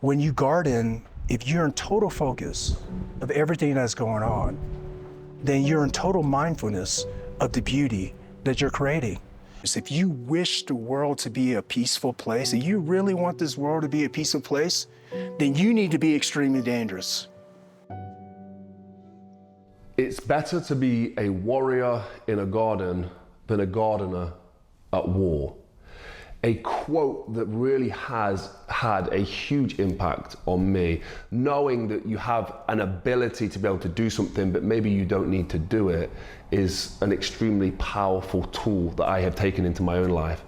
When you garden, if you're in total focus of everything that's going on, then you're in total mindfulness of the beauty that you're creating. If you wish the world to be a peaceful place, and you really want this world to be a peaceful place, then you need to be extremely dangerous. It's better to be a warrior in a garden than a gardener at war. A quote that really has had a huge impact on me, knowing that you have an ability to be able to do something, but maybe you don't need to do it, is an extremely powerful tool that I have taken into my own life.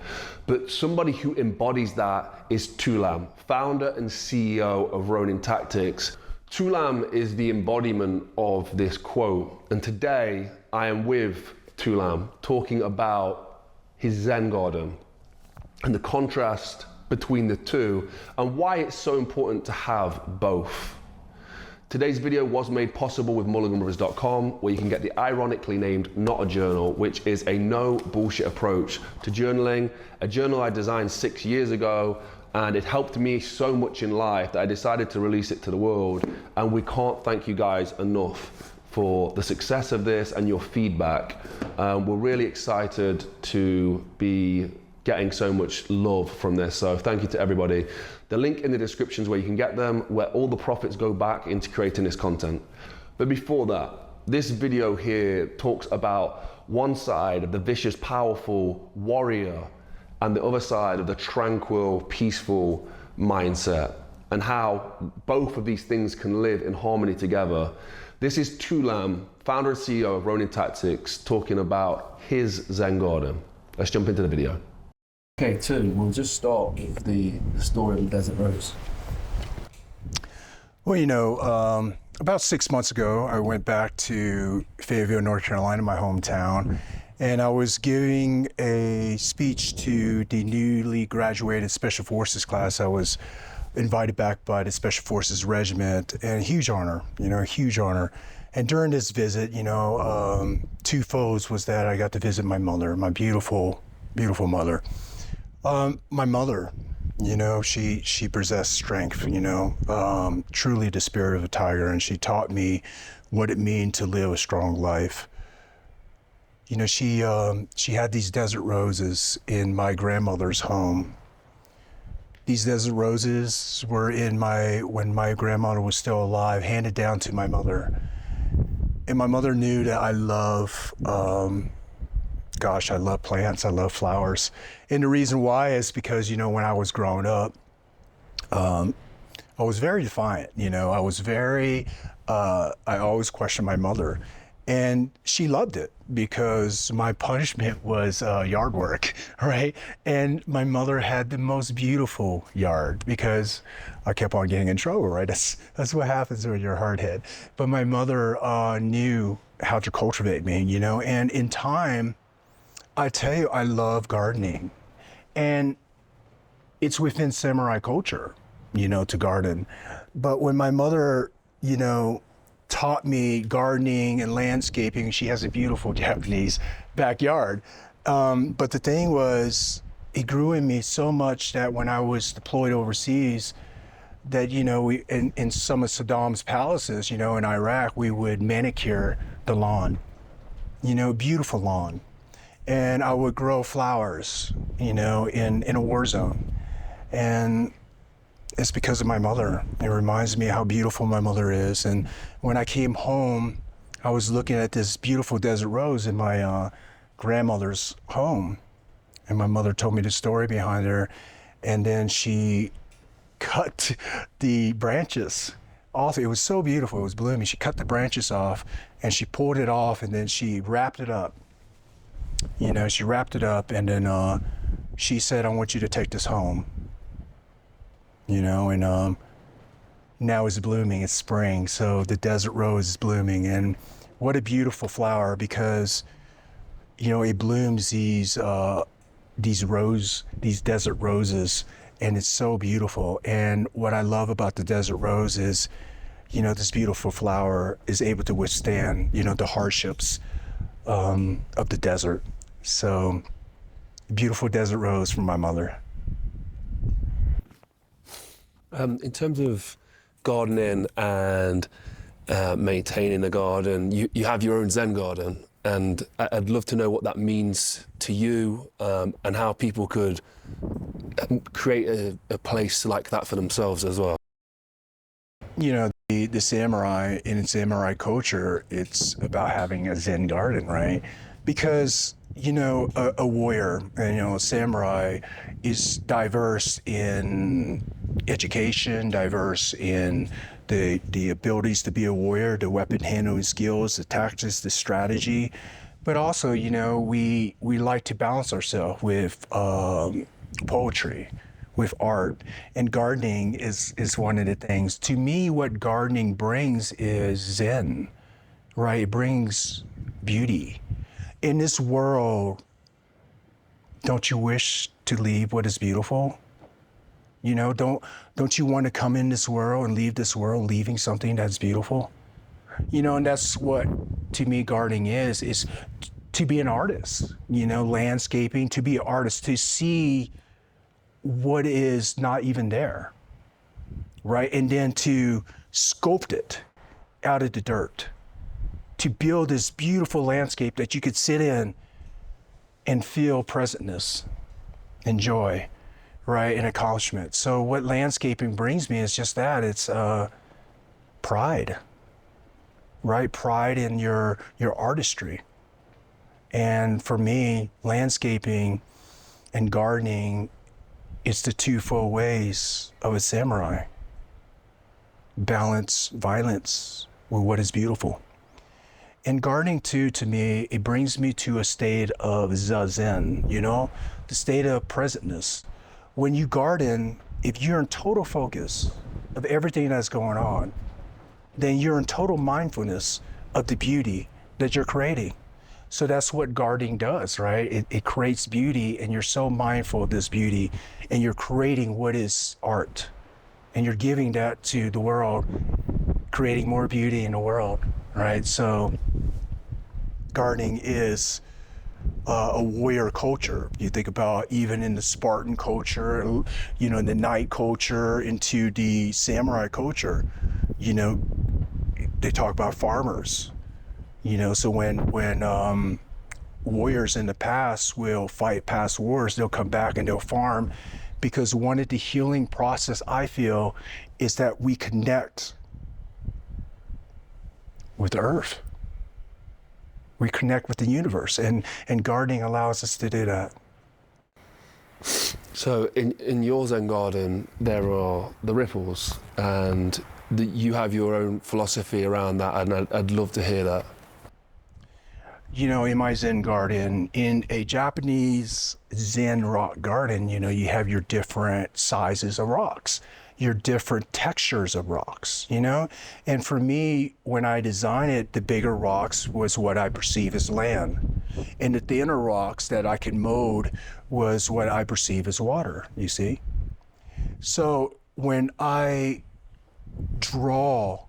But somebody who embodies that is Tulam, founder and CEO of Ronin Tactics. Tulam is the embodiment of this quote. And today I am with Tulam talking about his Zen Garden and the contrast between the two and why it's so important to have both. Today's video was made possible with Mulliganbrothers.com, where you can get the ironically named Not a Journal, which is a no bullshit approach to journaling, a journal I designed 6 years ago, and it helped me so much in life that I decided to release it to the world. And we can't thank you guys enough for the success of this and your feedback. We're really excited to be getting so much love from this, so thank you to everybody. The link in the description is where you can get them, where all the profits go back into creating this content. But before that, this video here talks about one side of the vicious, powerful warrior and the other side of the tranquil, peaceful mindset, and how both of these things can live in harmony together. This is Tulam, founder and CEO of Ronin Tactics, talking about his Zen Garden. Let's jump into the video. Okay, we'll just start with the story of the Desert Rose. Well, you know, about 6 months ago, I went back to Fayetteville, North Carolina, my hometown, and I was giving a speech to the newly graduated Special Forces class. I was invited back by the Special Forces Regiment, and a huge honor, you know, a huge honor. And during this visit, you know, two folds was that I got to visit my mother, my beautiful, beautiful mother. My mother, you know, she possessed strength, you know, truly the spirit of a tiger, and she taught me what it means to live a strong life. You know, she had these desert roses in my grandmother's home. These desert roses were when my grandmother was still alive, handed down to my mother. And my mother knew that I love, I love plants, I love flowers. And the reason why is because, you know, when I was growing up, I was very defiant, you know, I always questioned my mother. And she loved it because my punishment was yard work, right? And my mother had the most beautiful yard because I kept on getting in trouble, right? That's what happens when you're a hardhead. But my mother knew how to cultivate me, you know, and in time, I tell you, I love gardening. And it's within samurai culture, you know, to garden. But when my mother, you know, taught me gardening and landscaping, she has a beautiful Japanese backyard. But the thing was, it grew in me so much that when I was deployed overseas, that, you know, in some of Saddam's palaces, you know, in Iraq, we would manicure the lawn, you know, beautiful lawn. And I would grow flowers, you know, in a war zone. And it's because of my mother. It reminds me how beautiful my mother is. And when I came home, I was looking at this beautiful desert rose in my grandmother's home. And my mother told me the story behind her. And then she cut the branches off. It was so beautiful, it was blooming. She cut the branches off and she pulled it off, and then she wrapped it up. You know, she wrapped it up, and then she said, I want you to take this home. You know, and now it's blooming, it's spring, so the desert rose is blooming. And what a beautiful flower, because, you know, it blooms these desert roses, and it's so beautiful. And what I love about the desert rose is, you know, this beautiful flower is able to withstand, you know, the hardships of the desert. So, beautiful desert rose from my mother. In terms of gardening and maintaining the garden, you have your own Zen garden, and I'd love to know what that means to you, and how people could create a place like that for themselves as well. You know, the samurai, in samurai culture, it's about having a Zen garden, right? Because, you know, a warrior, and, you know, a samurai is diverse in education, diverse in the abilities to be a warrior, the weapon handling skills, the tactics, the strategy. But also, you know, we like to balance ourselves with poetry, with art, and gardening is one of the things. To me, what gardening brings is Zen, right? It brings beauty. In this world, don't you wish to leave what is beautiful? You know, don't you want to come in this world and leave this world leaving something that's beautiful? You know, and that's what, to me, gardening is to be an artist, you know, landscaping, to be an artist, to see what is not even there, right? And then to sculpt it out of the dirt, to build this beautiful landscape that you could sit in and feel presentness and joy, right, and accomplishment. So what landscaping brings me is just that. It's pride, right? Pride in your artistry. And for me, landscaping and gardening, it's the twofold ways of a samurai. Balance violence with what is beautiful. And gardening too, to me, it brings me to a state of zazen, you know, the state of presentness. When you garden, if you're in total focus of everything that's going on, then you're in total mindfulness of the beauty that you're creating. So that's what gardening does, right? It creates beauty, and you're so mindful of this beauty, and you're creating what is art, and you're giving that to the world, creating more beauty in the world, right? So gardening is a warrior culture. You think about even in the Spartan culture, you know, in the knight culture, into the samurai culture, you know, they talk about farmers. You know, so when warriors in the past will fight past wars, they'll come back and they'll farm, because one of the healing process, I feel, is that we connect with the earth. We connect with the universe, and gardening allows us to do that. So in your Zen garden, there are the ripples, and you have your own philosophy around that, and I'd love to hear that. You know, in my Zen garden, in a Japanese Zen rock garden, you know, you have your different sizes of rocks, your different textures of rocks, you know? And for me, when I designed it, the bigger rocks was what I perceive as land. And the thinner rocks that I could mold was what I perceive as water, you see? So when I draw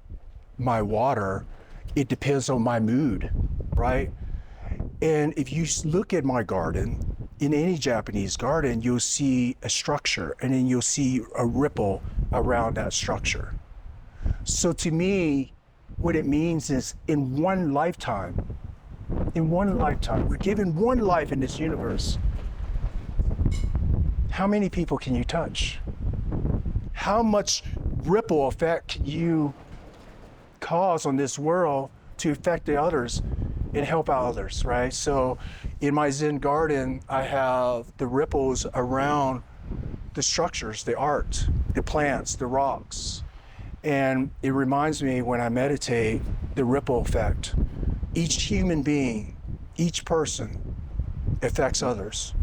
my water, it depends on my mood, right? And if you look at my garden, in any Japanese garden, you'll see a structure, and then you'll see a ripple around that structure. So to me, what it means is in one lifetime, we're given one life in this universe. How many people can you touch? How much ripple effect can you cause on this world to affect the others and help out others, right? So in my Zen garden, I have the ripples around the structures, the art, the plants, the rocks. And it reminds me, when I meditate, the ripple effect. Each human being, each person affects others.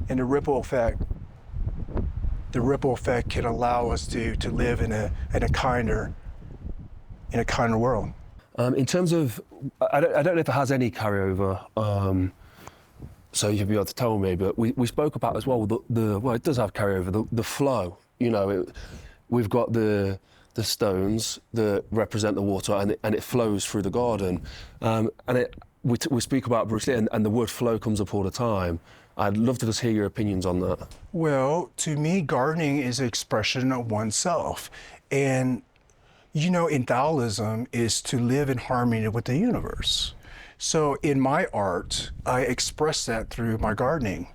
And the ripple effect can allow us to live in a kinder world. In terms of, I don't know if it has any carryover, so you'll be able to tell me, but we spoke about as well, well, it does have carryover, the flow. You know, we've got the stones that represent the water, and it flows through the garden. We speak about Bruce Lee, and the word flow comes up all the time. I'd love to just hear your opinions on that. Well, to me, gardening is an expression of oneself. And, in Taoism is to live in harmony with the universe. So in my art, I express that through my gardening,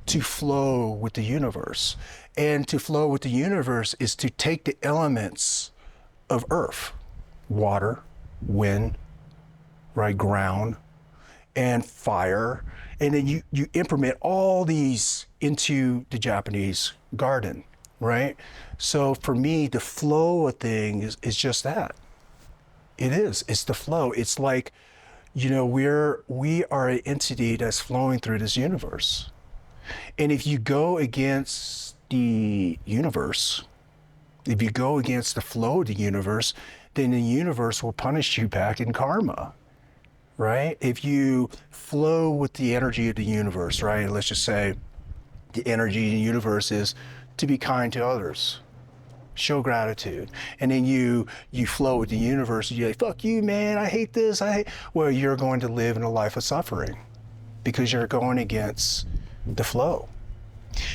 to flow with the universe. And to flow with the universe is to take the elements of earth, water, wind, right, ground, and fire, and then you implement all these into the Japanese garden, right? So for me, the flow of things is just that. It's the flow. It's like, we are an entity that's flowing through this universe. And if you go against the universe, if you go against the flow of the universe, then the universe will punish you back in karma, right? If you flow with the energy of the universe, right? Let's just say the energy of the universe is to be kind to others, show gratitude. And then you flow with the universe, and you're like, fuck you, man, I hate this, well, you're going to live in a life of suffering because you're going against the flow.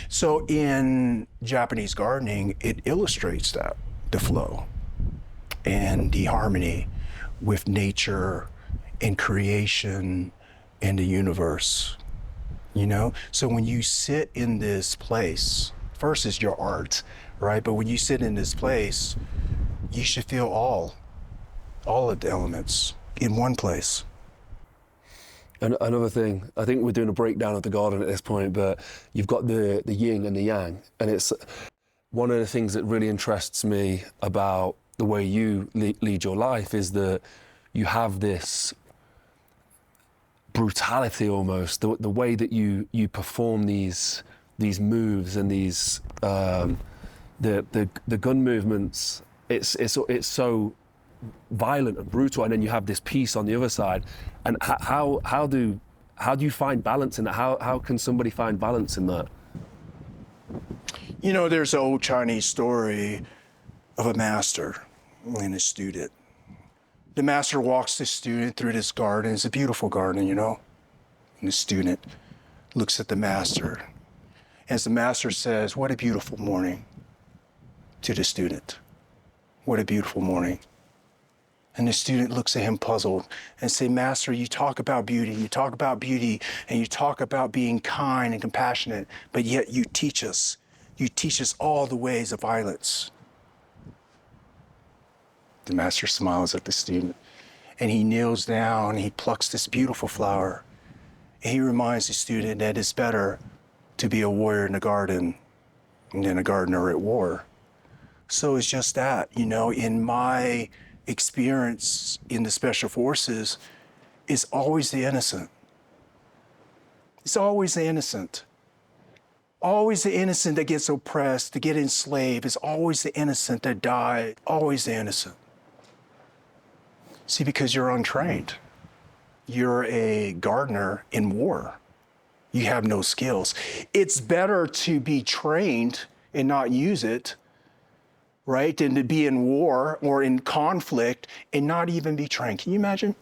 So in Japanese gardening, it illustrates that, the flow and the harmony with nature and creation and the universe, So when you sit in this place, first is your art, right? But when you sit in this place, you should feel all of the elements in one place. And another thing, I think we're doing a breakdown of the garden at this point, but you've got the yin and the yang. And it's one of the things that really interests me about the way you lead your life is that you have this brutality almost, the way that you perform these moves and these the gun movements. It's so violent and brutal, and then you have this peace on the other side. And how do you find balance in that? How can somebody find balance in that? There's an old Chinese story of a master and a student. The master walks the student through this garden. It's a beautiful garden, And the student looks at the master. As the master says, "What a beautiful morning," to the student. "What a beautiful morning." And the student looks at him puzzled and say, "Master, you talk about beauty, and you talk about being kind and compassionate, but yet you teach us all the ways of violence." The master smiles at the student, and he kneels down, and he plucks this beautiful flower, and he reminds the student that it's better to be a warrior in the garden than a gardener at war. So it's just that, in my experience in the special forces, it's always the innocent. It's always the innocent. Always the innocent that gets oppressed, that get enslaved. It's always the innocent that die. Always the innocent. See, because you're untrained. You're a gardener in war. You have no skills. It's better to be trained and not use it, right, than to be in war or in conflict and not even be trained. Can you imagine?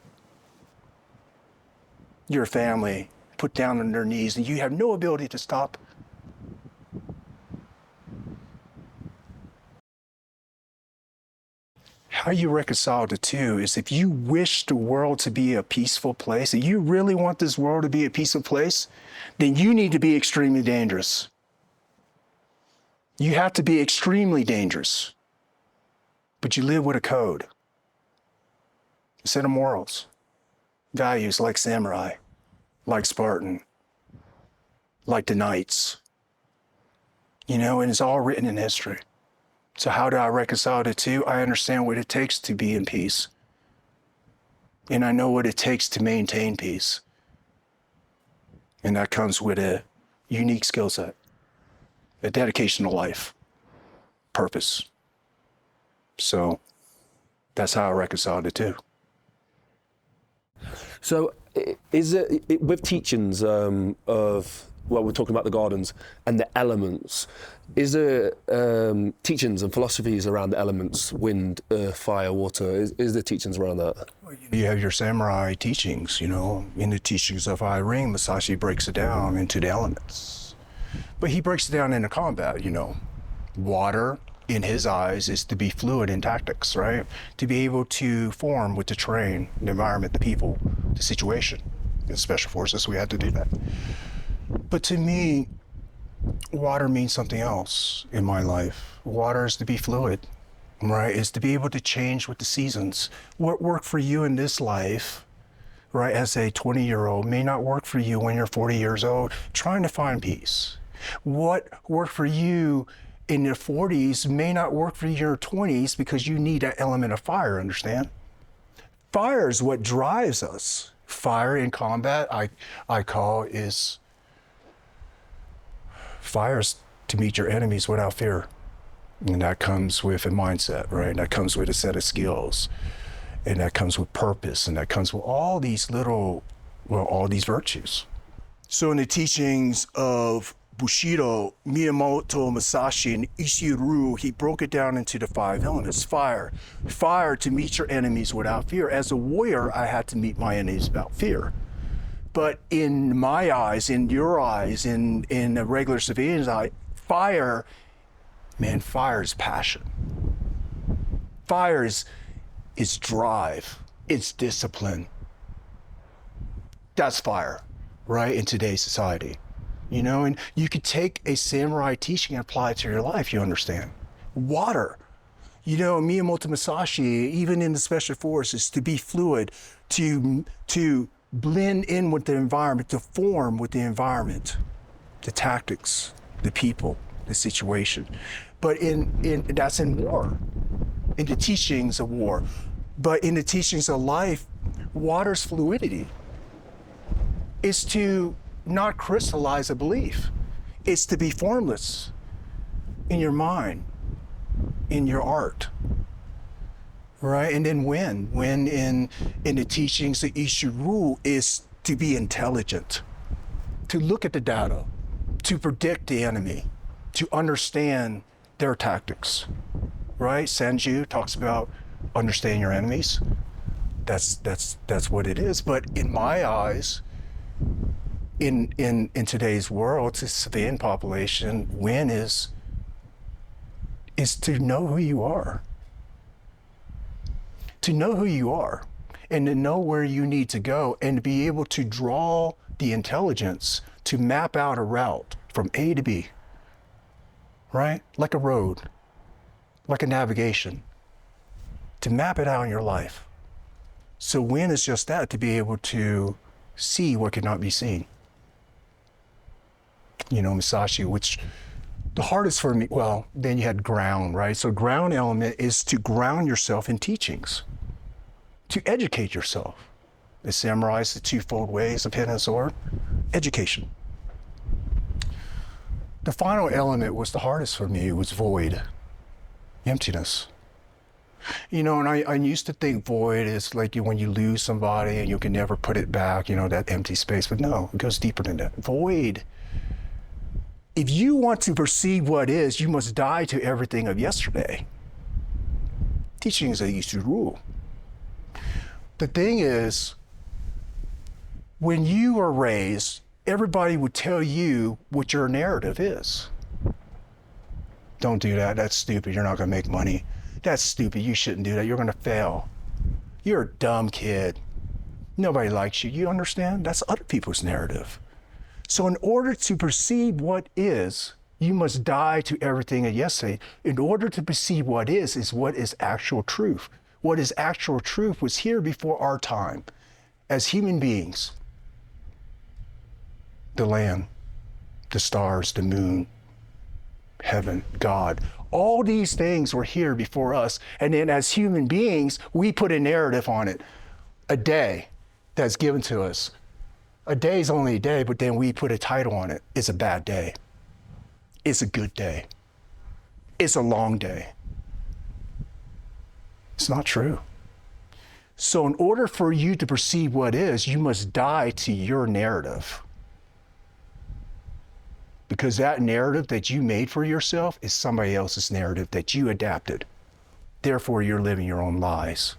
Your family put down on their knees and you have no ability to stop. How you reconcile the two is if you wish the world to be a peaceful place, if you really want this world to be a peaceful place, then you need to be extremely dangerous. You have to be extremely dangerous. But you live with a code, a set of morals, values like samurai, like Spartan, like the knights, and it's all written in history. So how do I reconcile the two? I understand what it takes to be in peace. And I know what it takes to maintain peace. And that comes with a unique skill set, a dedication to life, purpose. So that's how I reconcile the two. So is it with teachings of well, we're talking about the gardens and the elements. Is there teachings and philosophies around the elements, wind, earth, fire, water? Is there teachings around that? You have your samurai teachings, you know. In the teachings of I Ring, Musashi breaks it down into the elements. But he breaks it down into combat, you know. Water, in his eyes, is to be fluid in tactics, right? To be able to form with the terrain, the environment, the people, the situation. In special forces, we had to do that. But to me, water means something else in my life. Water is to be fluid, right? Is to be able to change with the seasons. What worked for you in this life, right, as a 20-year-old may not work for you when you're 40 years old, trying to find peace. What worked for you in your 40s may not work for you in your 20s because you need that element of fire, understand? Fire is what drives us. Fire in combat, I call is fires to meet your enemies without fear. And that comes with a mindset, right? That comes with a set of skills. And that comes with purpose. And that comes with all these all these virtues. So in the teachings of Bushido, Miyamoto Musashi, and Ishiru, he broke it down into the 5 elements. Fire. Fire to meet your enemies without fear. As a warrior, I had to meet my enemies without fear. But in my eyes, in your eyes, in a regular civilian's eye, fire is passion. Fire is drive. It's discipline. That's fire, right, in today's society. You know, and you could take a samurai teaching and apply it to your life, you understand. Water. You know, Miyamoto Musashi, even in the special forces, to be fluid, to blend in with the environment, to form with the environment, the tactics, the people, the situation. But that's in war, in the teachings of war. But in the teachings of life, water's fluidity is to not crystallize a belief. It's to be formless in your mind, in your art, right? And then when in the teachings of Ishiru is to be intelligent, to look at the data, to predict the enemy, to understand their tactics, right? Sanju talks about understanding your enemies. That's what it is. But in my eyes, in today's world, the civilian population, win is to know who you are. To know who you are and to know where you need to go and to be able to draw the intelligence to map out a route from A to B, right? Like a road, like a navigation, to map it out in your life. So win is just that, to be able to see what cannot be seen. You know, Musashi, which the hardest for me, well, then you had ground, right? So ground element is to ground yourself in teachings, to educate yourself. The samurais, the twofold ways of hitting a sword, education. The final element was the hardest for me. It was void, emptiness. You know, and I used to think void is like when you lose somebody and you can never put it back, you know, that empty space. But no, it goes deeper than that. Void. If you want to perceive what is, you must die to everything of yesterday. Teachings that used to rule. The thing is, when you were raised, everybody would tell you what your narrative is. Don't do that. That's stupid. You're not going to make money. That's stupid. You shouldn't do that. You're going to fail. You're a dumb kid. Nobody likes you. You understand? That's other people's narrative. So in order to perceive what is, you must die to everything of yesterday. In order to perceive what is what is actual truth. What is actual truth was here before our time. As human beings, the land, the stars, the moon, heaven, God, all these things were here before us. And then as human beings, we put a narrative on it. A day that's given to us. A day is only a day, but then we put a title on it. It's a bad day. It's a good day. It's a long day. It's not true. So in order for you to perceive what is, you must die to your narrative. Because that narrative that you made for yourself is somebody else's narrative that you adapted. Therefore, you're living your own lies.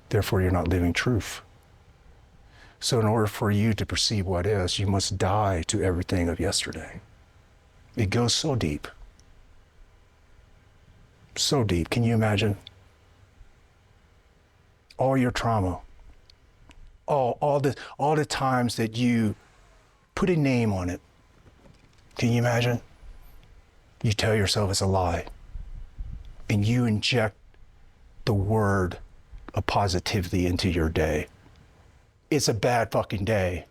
Therefore, you're not living truth. So in order for you to perceive what is, you must die to everything of yesterday. It goes so deep. So deep. Can you imagine? All your trauma, all the times that you put a name on it. Can you imagine? You tell yourself it's a lie. And you inject the word of positivity into your day. It's a bad fucking day.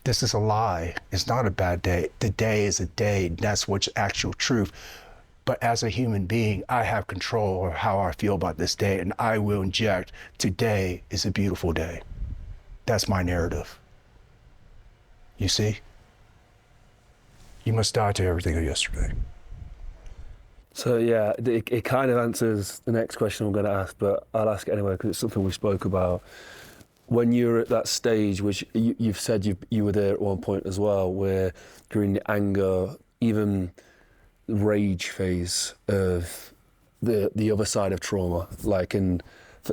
This is a lie. It's not a bad day. The day is a day. That's what's actual truth. But as a human being, I have control of how I feel about this day, and I will inject, today is a beautiful day. That's my narrative. You see? You must die to everything of yesterday. So yeah, it kind of answers the next question I'm going to ask, but I'll ask it anyway because it's something we spoke about. When you're at that stage, which you've said you were there at one point as well, where you're in the anger, even rage phase of the other side of trauma. Like, and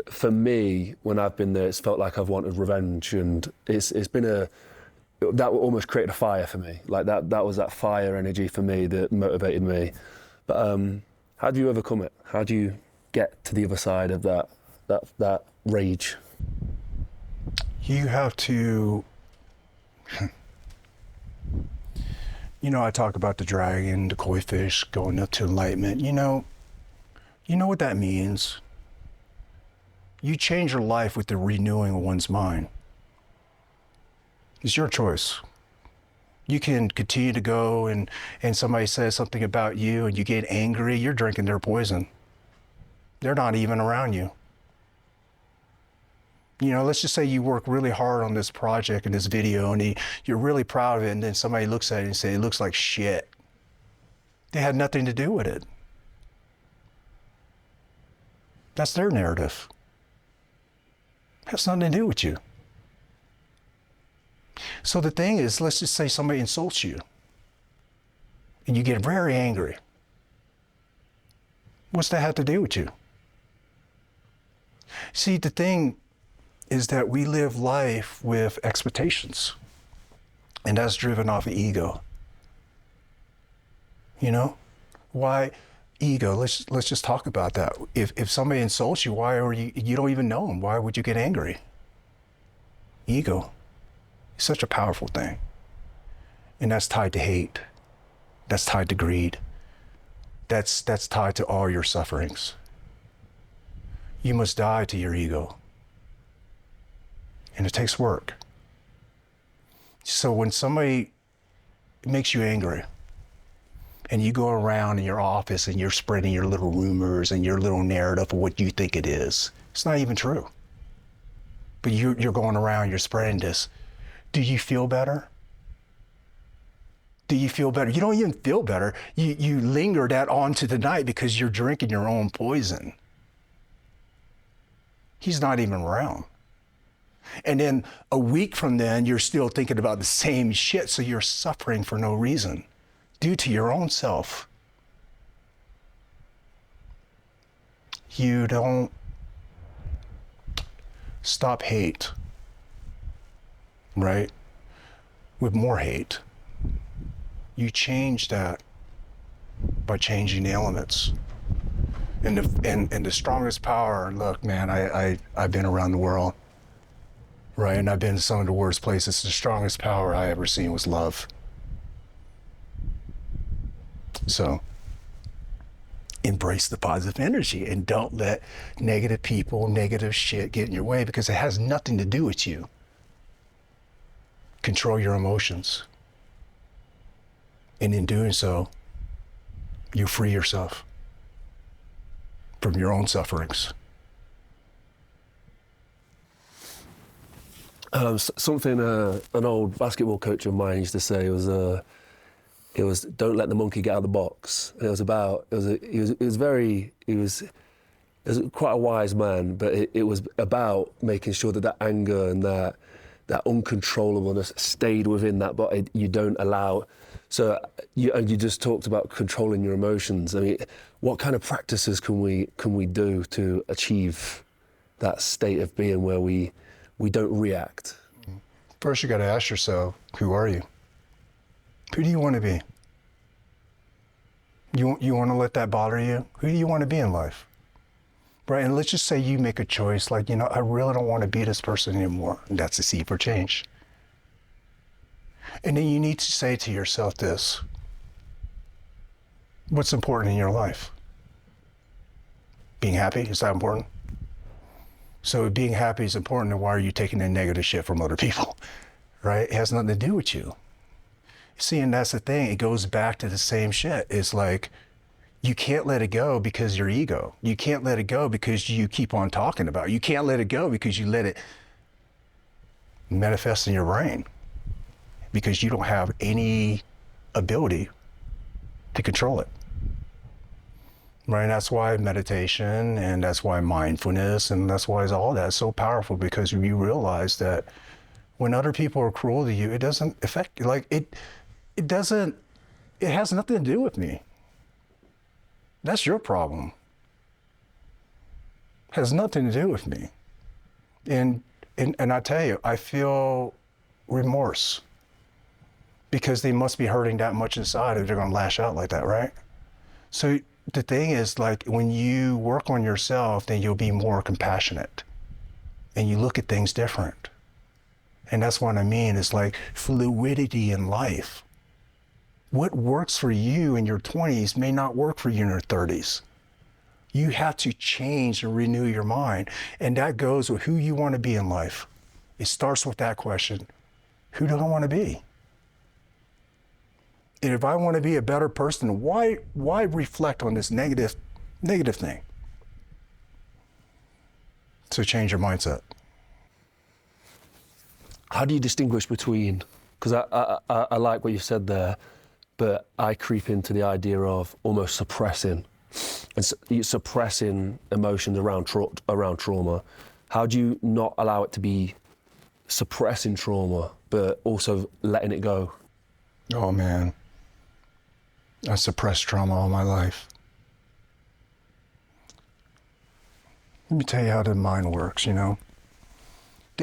for me, when I've been there, it's felt like I've wanted revenge, and it's been that almost created a fire for me. Like that was that fire energy for me that motivated me. But how do you overcome it? How do you get to the other side of that rage? You have to, I talk about the dragon, the koi fish going up to enlightenment. You know what that means? You change your life with the renewing of one's mind. It's your choice. You can continue to go and somebody says something about you and you get angry, you're drinking their poison. They're not even around you. Let's just say you work really hard on this project and this video and you're really proud of it, and then somebody looks at it and say, it looks like shit. They had nothing to do with it. That's their narrative. It has nothing to do with you. So the thing is, let's just say somebody insults you and you get very angry. What's that have to do with you? See, the thing is that we live life with expectations, and that's driven off of ego. Why ego? Let's just talk about that. If somebody insults you, why are you don't even know them? Why would you get angry? Ego. It's such a powerful thing. And that's tied to hate. That's tied to greed. That's tied to all your sufferings. You must die to your ego. And it takes work. So when somebody makes you angry and you go around in your office and you're spreading your little rumors and your little narrative of what you think it is, it's not even true. But you're going around, you're spreading this. Do you feel better? Do you feel better? You don't even feel better. You linger that on to the night because you're drinking your own poison. He's not even around. And then a week from then, you're still thinking about the same shit, so you're suffering for no reason due to your own self. You don't stop hate, right? With more hate. You change that by changing the elements. And the strongest power, look, man, I've been around the world, right? And I've been in some of the worst places. The strongest power I ever seen was love. So embrace the positive energy and don't let negative people, negative shit get in your way, because it has nothing to do with you. Control your emotions. And in doing so, you free yourself from your own sufferings. Something an old basketball coach of mine used to say was, don't let the monkey get out of the box. He was quite a wise man, but it was about making sure that anger and that that uncontrollableness stayed within that body. You don't allow. So you just talked about controlling your emotions. I mean, what kind of practices can we do to achieve that state of being where we don't react? First, you got to ask yourself, who are you? Who do you want to be? You want to let that bother you? Who do you want to be in life? Right, and let's just say you make a choice like, I really don't want to be this person anymore. And that's a seed for change. And then you need to say to yourself this: what's important in your life? Being happy, is that important? So if being happy is important, then why are you taking in negative shit from other people? Right? It has nothing to do with you. See, and that's the thing. It goes back to the same shit. It's like, you can't let it go because your ego. You can't let it go because you keep on talking about it. You can't let it go because you let it manifest in your brain, because you don't have any ability to control it. Right? That's why meditation, and that's why mindfulness, and that's why all that is so powerful, because you realize that when other people are cruel to you, it doesn't affect you. Like, it has nothing to do with me. That's your problem. It has nothing to do with me. And I tell you, I feel remorse, because they must be hurting that much inside if they're going to lash out like that, right? So the thing is, like, when you work on yourself, then you'll be more compassionate and you look at things different. And that's what I mean. It's like fluidity in life. What works for you in your 20s may not work for you in your 30s. You have to change and renew your mind. And that goes with who you want to be in life. It starts with that question: who do I want to be? And if I want to be a better person, why reflect on this negative thing? So change your mindset. How do you distinguish between, because I like what you said there, but I creep into the idea of almost suppressing emotions around trauma. How do you not allow it to be suppressing trauma, but also letting it go? Oh man, I suppressed trauma all my life. Let me tell you how the mind works, The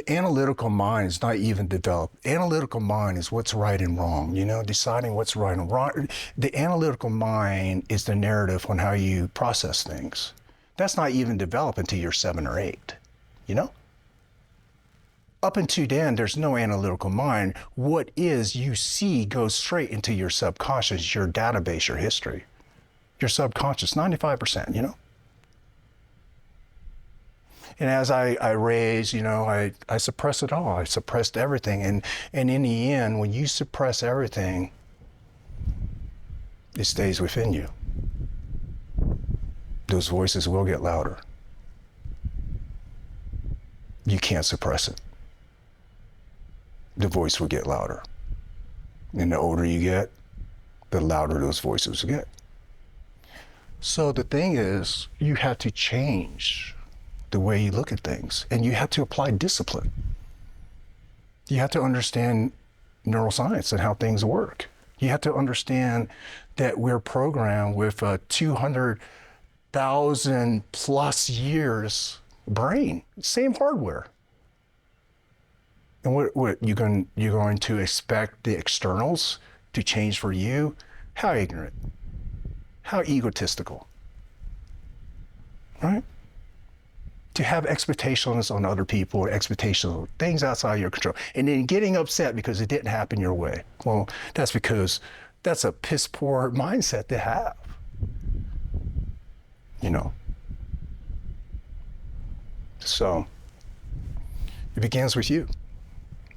analytical mind is not even developed. Analytical mind is what's right and wrong, deciding what's right and wrong. The analytical mind is the narrative on how you process things. That's not even developed until you're 7 or 8, Up until then, there's no analytical mind. What is you see goes straight into your subconscious, your database, your history. Your subconscious, 95%, And as I raised, I suppressed it all. I suppressed everything. And in the end, when you suppress everything, it stays within you. Those voices will get louder. You can't suppress it. The voice will get louder. And the older you get, the louder those voices will get. So the thing is, you have to change the way you look at things, and you have to apply discipline. You have to understand neuroscience and how things work. You have to understand that we're programmed with a 200,000 plus years brain, same hardware. And what you're going to expect the externals to change for you? How ignorant, how egotistical, right? To have expectations on other people, expectations on things outside your control, and then getting upset because it didn't happen your way. Well, that's because that's a piss poor mindset to have, So it begins with you.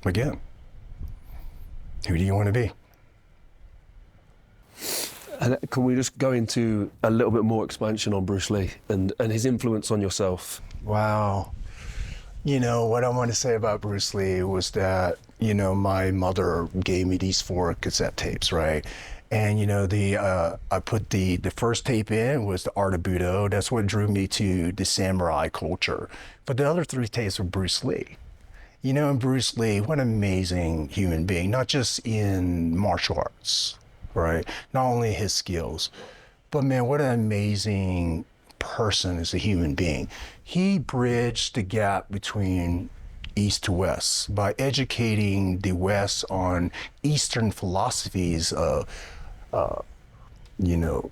Again, who do you want to be? And can we just go into a little bit more expansion on Bruce Lee and his influence on yourself? Wow. What I want to say about Bruce Lee was that, my mother gave me these 4 cassette tapes, right? And, I put the first tape in was The Art of Budo. That's what drew me to the samurai culture. But the other 3 tapes were Bruce Lee. You know, and Bruce Lee, what an amazing human being, not just in martial arts, right? Not only his skills, but man, what an amazing person as a human being. He bridged the gap between East to West by educating the West on Eastern philosophies of, you know,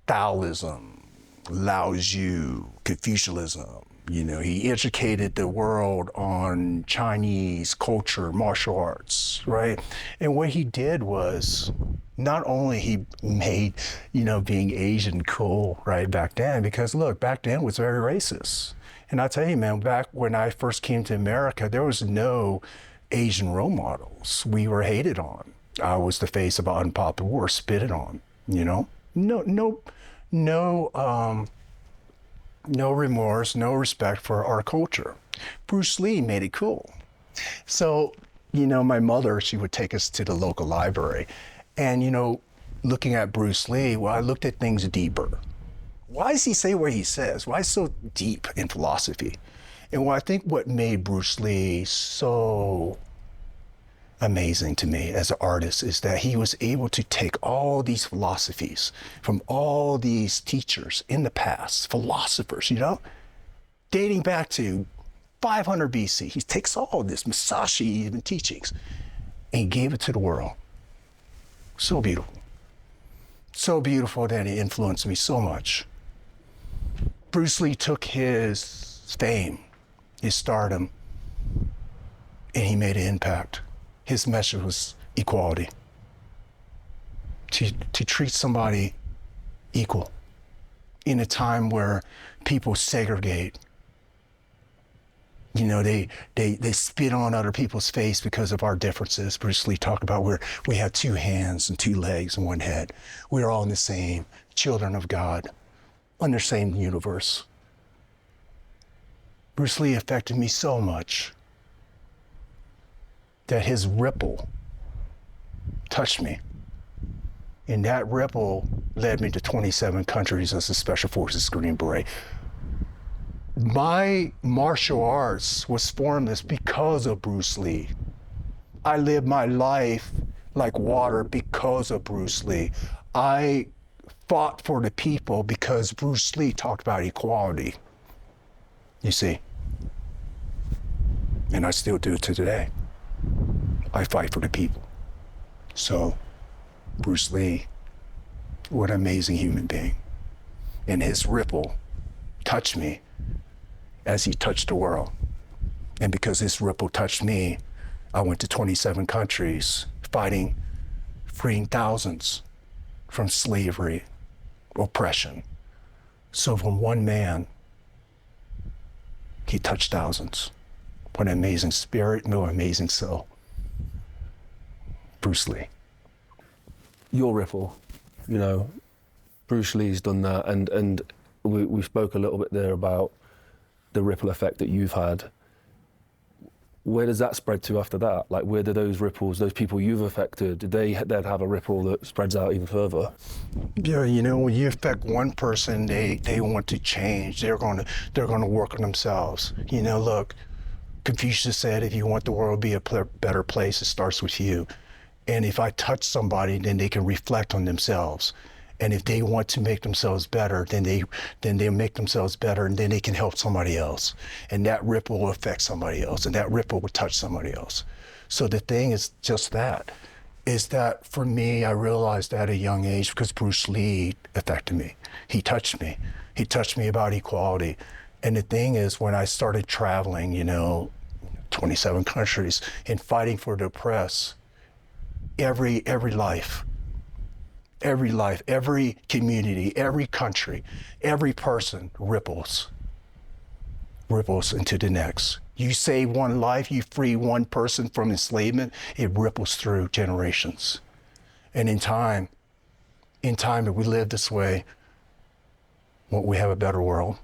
Taoism, Lao Tzu, Confucianism. You know, he educated the world on Chinese culture, martial arts, right? And what he did was not only he made, you know, being Asian cool, right, back then, because look, back then it was very racist. And I tell you, man, back when I first came to America, there was no Asian role models. We were hated on. I was the face of unpopular war, spitted on, you know? No remorse, no respect for our culture. Bruce Lee made it cool. So, you know, my mother, she would take us to the local library. And, you know, looking at Bruce Lee, well, I looked at things deeper. Why does he say what he says? Why so deep in philosophy? And what I think what made Bruce Lee so amazing to me as an artist is that he was able to take all these philosophies from all these teachers in the past, philosophers, you know, dating back to 500 BC. He takes all this Musashi even teachings and he gave it to the world. So beautiful. So beautiful that it influenced me so much. Bruce Lee took his fame, his stardom, and he made an impact. His message was equality. To treat somebody equal in a time where people segregate. You know, they spit on other people's face because of our differences. Bruce Lee talked about where we have two hands and two legs and one head. We're all in the same, children of God, on the same universe. Bruce Lee affected me so much that his ripple touched me. And that ripple led me to 27 countries as a Special Forces Green Beret. My martial arts was formed because of Bruce Lee. I lived my life like water because of Bruce Lee. I fought for the people because Bruce Lee talked about equality. You see? And I still do it to today. I fight for the people. So, Bruce Lee, what an amazing human being. And his ripple touched me as he touched the world. And because his ripple touched me, I went to 27 countries fighting, freeing thousands from slavery, oppression. So from one man, he touched thousands. What an amazing spirit, no amazing soul. Bruce Lee. Your ripple, you know, Bruce Lee's done that, and we spoke a little bit there about the ripple effect that you've had. Where does that spread to after that? Like, where do those ripples, those people you've affected, did they then have a ripple that spreads out even further? Yeah, you know, when you affect one person, they want to change. They're going to work on themselves. You know, look, Confucius said, if you want the world to be a better place, it starts with you. And if I touch somebody, then they can reflect on themselves. And if they want to make themselves better, then they make themselves better, and then they can help somebody else. And that ripple will affect somebody else, and that ripple will touch somebody else. So the thing is just that, is that for me, I realized at a young age, because Bruce Lee affected me. He touched me. He touched me about equality. And the thing is, when I started traveling, you know, 27 countries, and fighting for the oppressed, every life, every community, every country, every person ripples into the next. You save one life, you free one person from enslavement, it ripples through generations. And in time, if we live this way, won't we have a better world?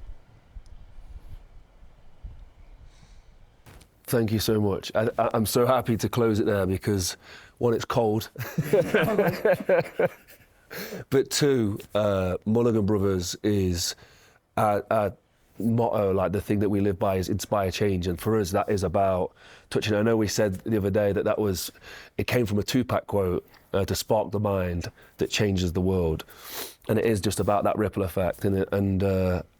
Thank you so much. I'm so happy to close it there because, one, it's cold. But two, Mulliganbrothers is, motto, like the thing that we live by is inspire change. And for us, that is about touching. I know we said the other day that it came from a Tupac quote, to spark the mind that changes the world. And it is just about that ripple effect. And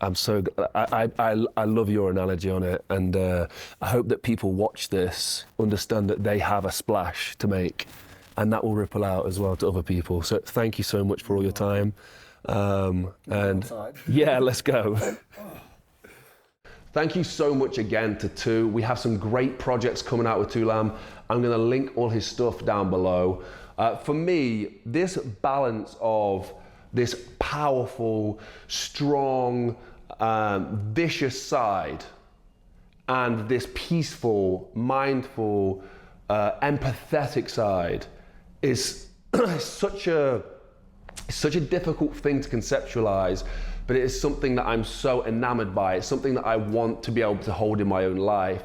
I'm so, I love your analogy on it. And I hope that people watch this, understand that they have a splash to make, and that will ripple out as well to other people. So thank you so much for all your time. And yeah, let's go. Thank you so much again to Tu. We have some great projects coming out with Tulam. I'm going to link all his stuff down below. For me, this balance of this powerful, strong, vicious side and this peaceful, mindful, empathetic side is such a difficult thing to conceptualize, but it is something that I'm so enamored by. It's something that I want to be able to hold in my own life.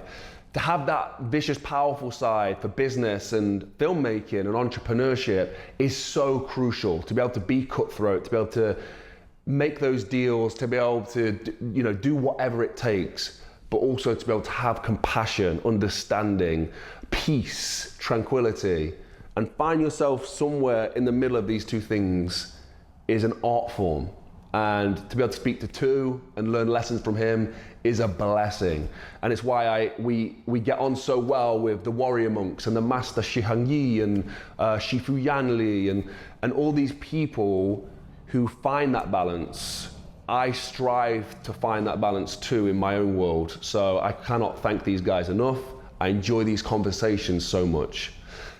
To have that vicious, powerful side for business and filmmaking and entrepreneurship is so crucial. To be able to be cutthroat, to be able to make those deals, to be able to do whatever it takes, but also to be able to have compassion, understanding, peace, tranquility, and find yourself somewhere in the middle of these two things is an art form. And to be able to speak to Tu and learn lessons from him is a blessing. And it's why we get on so well with the warrior monks and the master Shihangyi and Shifu Yanli and all these people who find that balance. I strive to find that balance too in my own world. So I cannot thank these guys enough. I enjoy these conversations so much.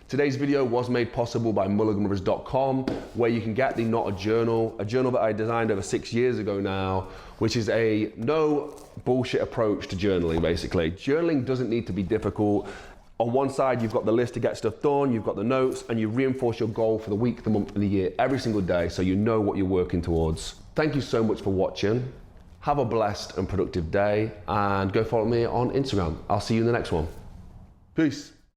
Today's video was made possible by Mulliganbrothers.com, where you can get the Not a Journal that I designed over 6 years ago now, which is a no bullshit approach to journaling, basically. Journaling doesn't need to be difficult. On one side, you've got the list to get stuff done, you've got the notes, and you reinforce your goal for the week, the month, and the year every single day, so you know what you're working towards. Thank you so much for watching. Have a blessed and productive day, and go follow me on Instagram. I'll see you in the next one. Peace.